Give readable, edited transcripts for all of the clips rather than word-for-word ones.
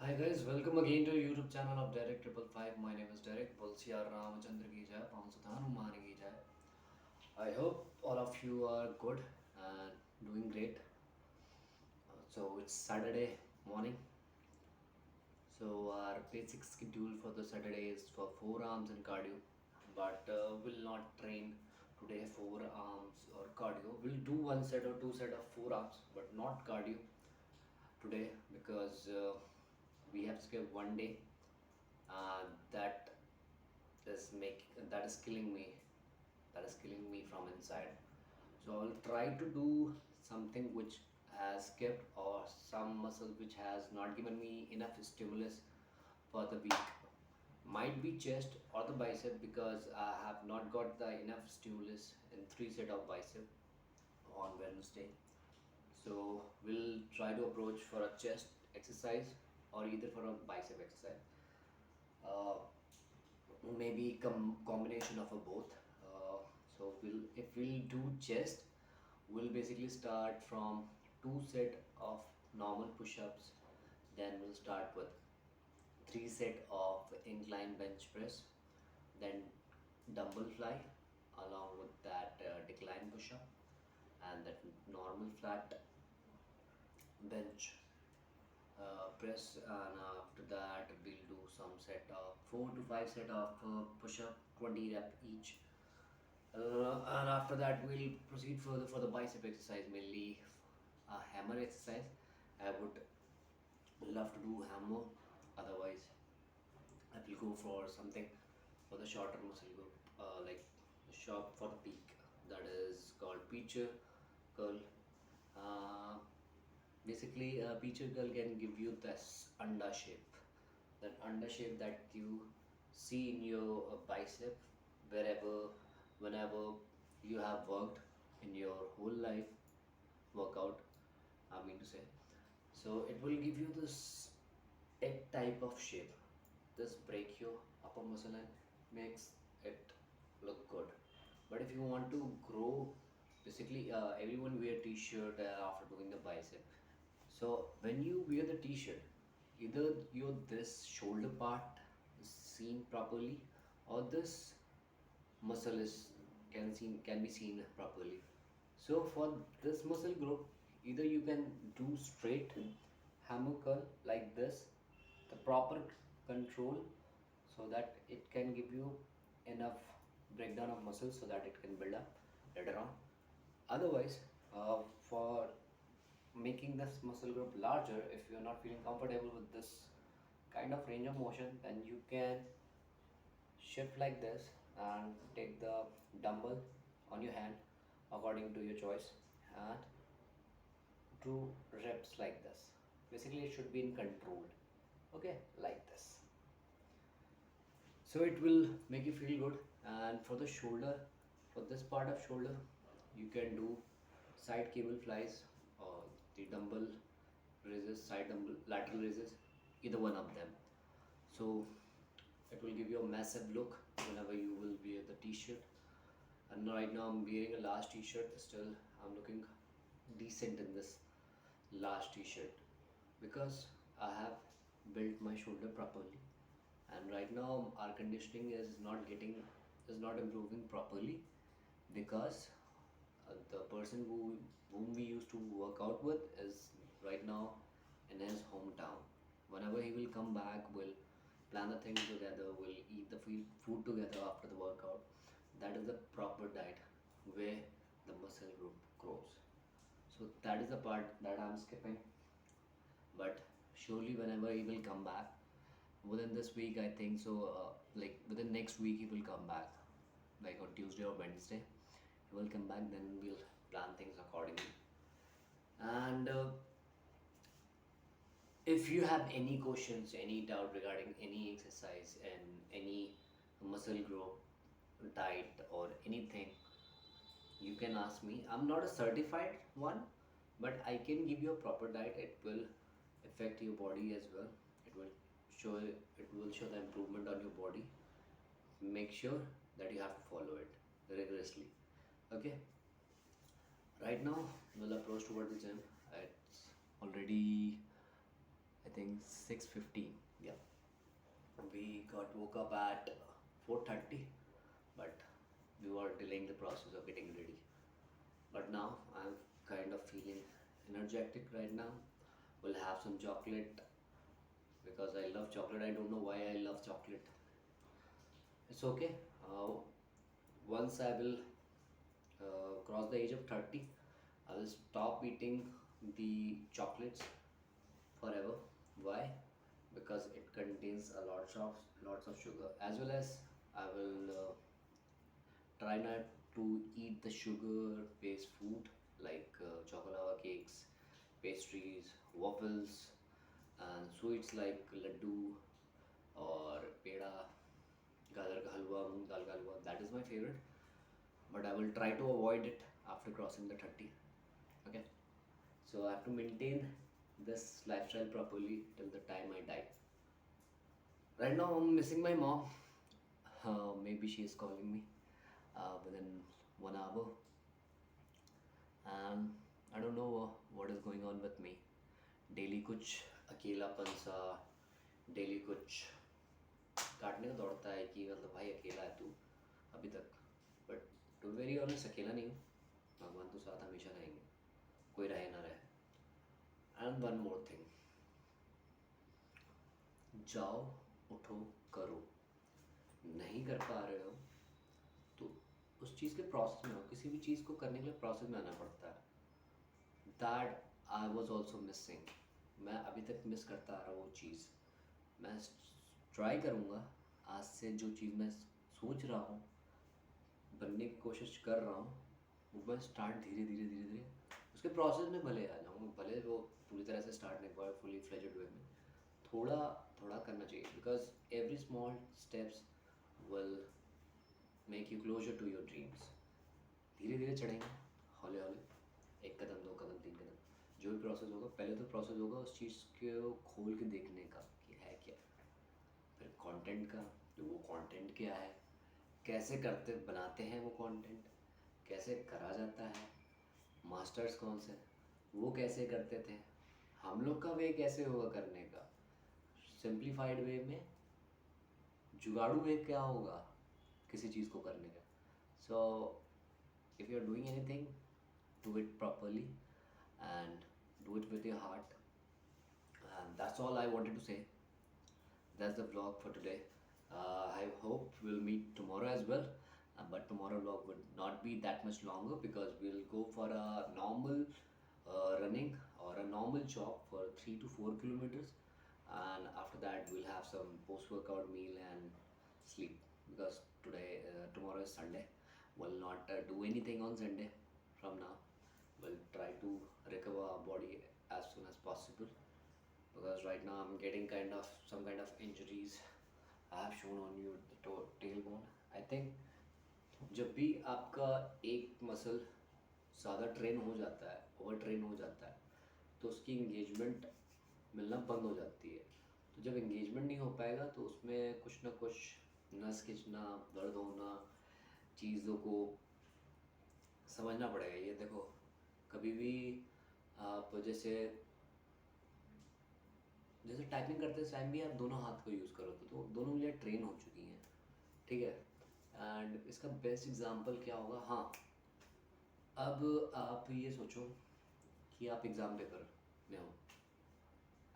Hi guys, welcome again to YouTube channel of Derek Triple Five. My name is Derek. Bolsiya Ramachandra ki jai, Pansudhan Hanuman ki jai. I hope all of you are good and doing great. So it's Saturday morning. So our basic schedule for the Saturday is for forearms and cardio, but will not train today forearms or cardio. We'll do one set or two set of forearms, but not cardio today because we have skipped one day. That that is killing me. That is killing me from inside. So I'll try to do something which has kept or some muscle which has not given me enough stimulus for the week. Might be chest or the bicep because I have not got the enough stimulus in three set of bicep on Wednesday. So we'll try to approach for a chest exercise or either for a bicep exercise. Uh, Maybe combination of a both. So if we'll do chest, we'll basically start from two set of normal push-ups, then we'll start with three set of incline bench press, then dumbbell fly along with that decline push-up, and that normal flat bench press, and after that we'll do some set of 4 to 5 set of push-up, 20 rep each. And after that, we'll proceed further for the bicep exercise, mainly a hammer exercise. I would love to do hammer, otherwise, I will go for something for the shorter muscle group, like short for the peak, that is called pitcher curl. Uh, Basically, a pitcher curl can give you this anda shape, that anda shape that you see in your bicep wherever, whenever you have worked in your whole life workout, I mean to say. So it will give you this egg type of shape. This break your upper muscle and makes it look good. But if you want to grow, basically everyone wear t-shirt after doing the bicep. So when you wear the t-shirt, either your this shoulder part is seen properly, or this muscle is can be seen properly. So for this muscle group, either you can do straight hammer curl like this, the proper control, so that it can give you enough breakdown of muscles so that it can build up later on. Otherwise, for making this muscle group larger, if you're not feeling comfortable with this kind of range of motion, then you can shift like this and take the dumbbell on your hand according to your choice and do reps like this. Basically it should be in controlled, okay, like this. So it will make you feel good. And for the shoulder, for this part of shoulder, you can do side cable flies or the dumbbell raises, side dumbbell lateral raises, either one of them. So it will give you a massive look whenever you will wear the t-shirt. And right now I'm wearing a large t-shirt. Still I'm looking decent in this large t-shirt because I have built my shoulder properly. And right now our conditioning is not improving properly because the person whom we used to work out with is right now in his hometown. Whenever he will come back, we'll plan the things together, we'll eat the food together after the workout. That is the proper diet where the muscle group grows. So that is the part that I'm skipping. But surely whenever he will come back, within this week I think so, like within next week he will come back, like on Tuesday or Wednesday he will come back, then we'll plan things accordingly. And if you have any questions, any doubt regarding any exercise and any muscle group diet or anything, you can ask me. I'm not a certified one, but I can give you a proper diet. It will affect your body as well. It will show the improvement on your body. Make sure that you have to follow it rigorously. Okay, right now we'll approach toward the gym. It's already, I think think 6:15. Yeah, we got woke up at 4:30, but we were delaying the process of getting ready. But now I'm kind of feeling energetic right now. We'll have some chocolate because I love chocolate. I don't know why I love chocolate. It's okay. Once I will cross the age of 30, I will stop eating the chocolates forever. Why? Because it contains a lots of sugar, as well as I will try not to eat the sugar based food like chocolate cakes, pastries, waffles, and sweets like laddu or peda, gajar ka halwa, moong dal ka halwa. That is my favorite, but I will try to avoid it after crossing the 30. Okay, so I have to maintain this lifestyle properly till the time I die. Right now, I'm missing my mom. Maybe she is calling me within 1 hour, and I don't know what is going on with me. Daily कुछ अकेलापन सा, daily कुछ काटने का दौड़ता है कि मतलब भाई अकेला है तू अभी तक, बट टू वेरी ऑनेस्ट अकेला नहीं हूँ, भगवान तो साथ हमेशा रहेंगे, कोई रहे ना रहे। एंड वन मोर थिंग, जाओ उठो करो, नहीं कर पा रहे हो तो उस चीज़ के प्रोसेस में हो, किसी भी चीज़ को करने के लिए प्रोसेस में आना पड़ता है। That I was also missing. मैं अभी तक मिस करता आ रहा हूँ वो चीज़। मैं ट्राई करूँगा आज से, जो चीज़ मैं सोच रहा हूँ बनने की कोशिश कर रहा हूँ, वो मैं स्टार्ट धीरे धीरे धीरे धीरे उसके प्रोसेस में भले आ जाऊँ, भले वो पूरी तरह से स्टार्ट नहीं हुआ फुली फ्लेजेड वे में, थोड़ा थोड़ा करना चाहिए, because every small steps will make you closer to your dreams. धीरे धीरे चढ़ेंगे, हौले हौले, एक कदम, दो कदम, तीन कदम, जो भी प्रोसेस होगा, पहले तो प्रोसेस होगा उस चीज़ को खोल के देखने का कि है क्या, फिर कंटेंट का, तो वो कंटेंट क्या है, कैसे करते बनाते हैं वो कंटेंट, कैसे करा जाता है, मास्टर्स कौन से, वो कैसे करते थे, हम लोग का वे कैसे होगा करने का, सिंप्लीफाइड वे में जुगाड़ू वे क्या होगा किसी चीज़ को करने का। So if you are doing anything, do it properly and do it with your heart, and that's all I wanted to say. That's the vlog for today. I hope we'll meet tomorrow as well, but tomorrow vlog would not be that much longer because we'll go for a normal running or a normal jog for 3 to 4 kilometers, and after that we'll have some post workout meal and sleep, because tomorrow is Sunday. We'll not do anything on Sunday from now. We'll try to recover our body as soon as possible, because right now I'm getting some kind of injuries. I have shown on you the tailbone. I think जब भी आपका एक muscle ज़्यादा train हो जाता है, over train हो जाता है, तो उसकी इंगेजमेंट मिलना बंद हो जाती है। तो जब इंगेजमेंट नहीं हो पाएगा तो उसमें कुछ ना कुछ नस खिंचना, दर्द होना, चीज़ों को समझना पड़ेगा। ये देखो, कभी भी आप जैसे जैसे टाइपिंग करते टाइम भी आप दोनों हाथ को यूज़ करो तो दोनों उंगलियां ट्रेन हो चुकी हैं, ठीक है। एंड इसका बेस्ट एग्जांपल क्या होगा, हाँ, अब आप ये सोचो कि आप एग्ज़ाम पेपर में हो,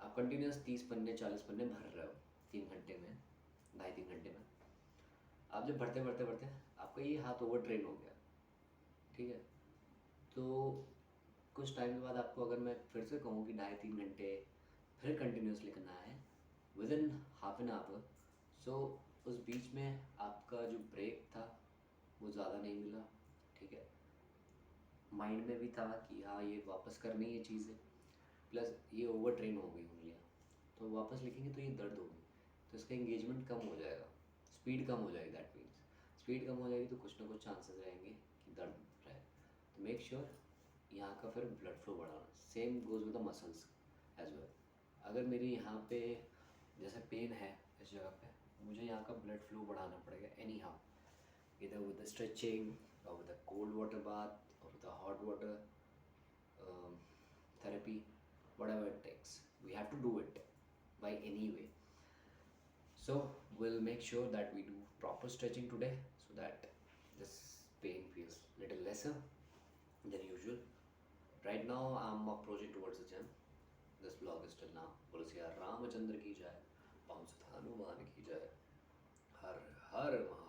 आप कंटिन्यूस 30 पन्ने 40 पन्ने भर रहे हो 3 घंटे में, 2.5-3 घंटे में। आप जब भरते भरते भरते आपका ये हाथ ओवर ट्रेन हो गया, ठीक है। तो कुछ टाइम के बाद आपको अगर मैं फिर से कहूँ कि 2.5-3 घंटे फिर कंटिन्यूस लिखना है within half an hour, so उस बीच में आपका जो ब्रेक था वो ज़्यादा नहीं मिला, ठीक है। माइंड में भी था कि हाँ ये वापस करनी है चीज़ें, प्लस ये ओवर ट्रेन हो गई उंगलियाँ, तो वापस लिखेंगे तो ये दर्द होगी, तो इसका इंगेजमेंट कम हो जाएगा, स्पीड कम हो जाएगी। दैट मीन्स स्पीड कम हो जाएगी तो कुछ ना कुछ चांसेस रहेंगे कि दर्द रहे। तो मेक श्योर यहाँ का फिर ब्लड फ्लो बढ़ाना। Same goes with the muscles as well. अगर मेरी यहाँ पे जैसे पेन है इस जगह पे, मुझे यहाँ का ब्लड फ्लो बढ़ाना पड़ेगा एनी हाउ, इधर विद द स्ट्रेचिंग और with the cold water bath और with the hot water therapy, whatever it takes, we have to do it, by any way. So we'll make sure that we do proper stretching today so that this pain feels little lesser than usual. Right now I'm approaching towards the gym. This vlog is till now. Bolsiya Ramachandra ki jai, Pawan Sudh Hanuman ki jai, Har Har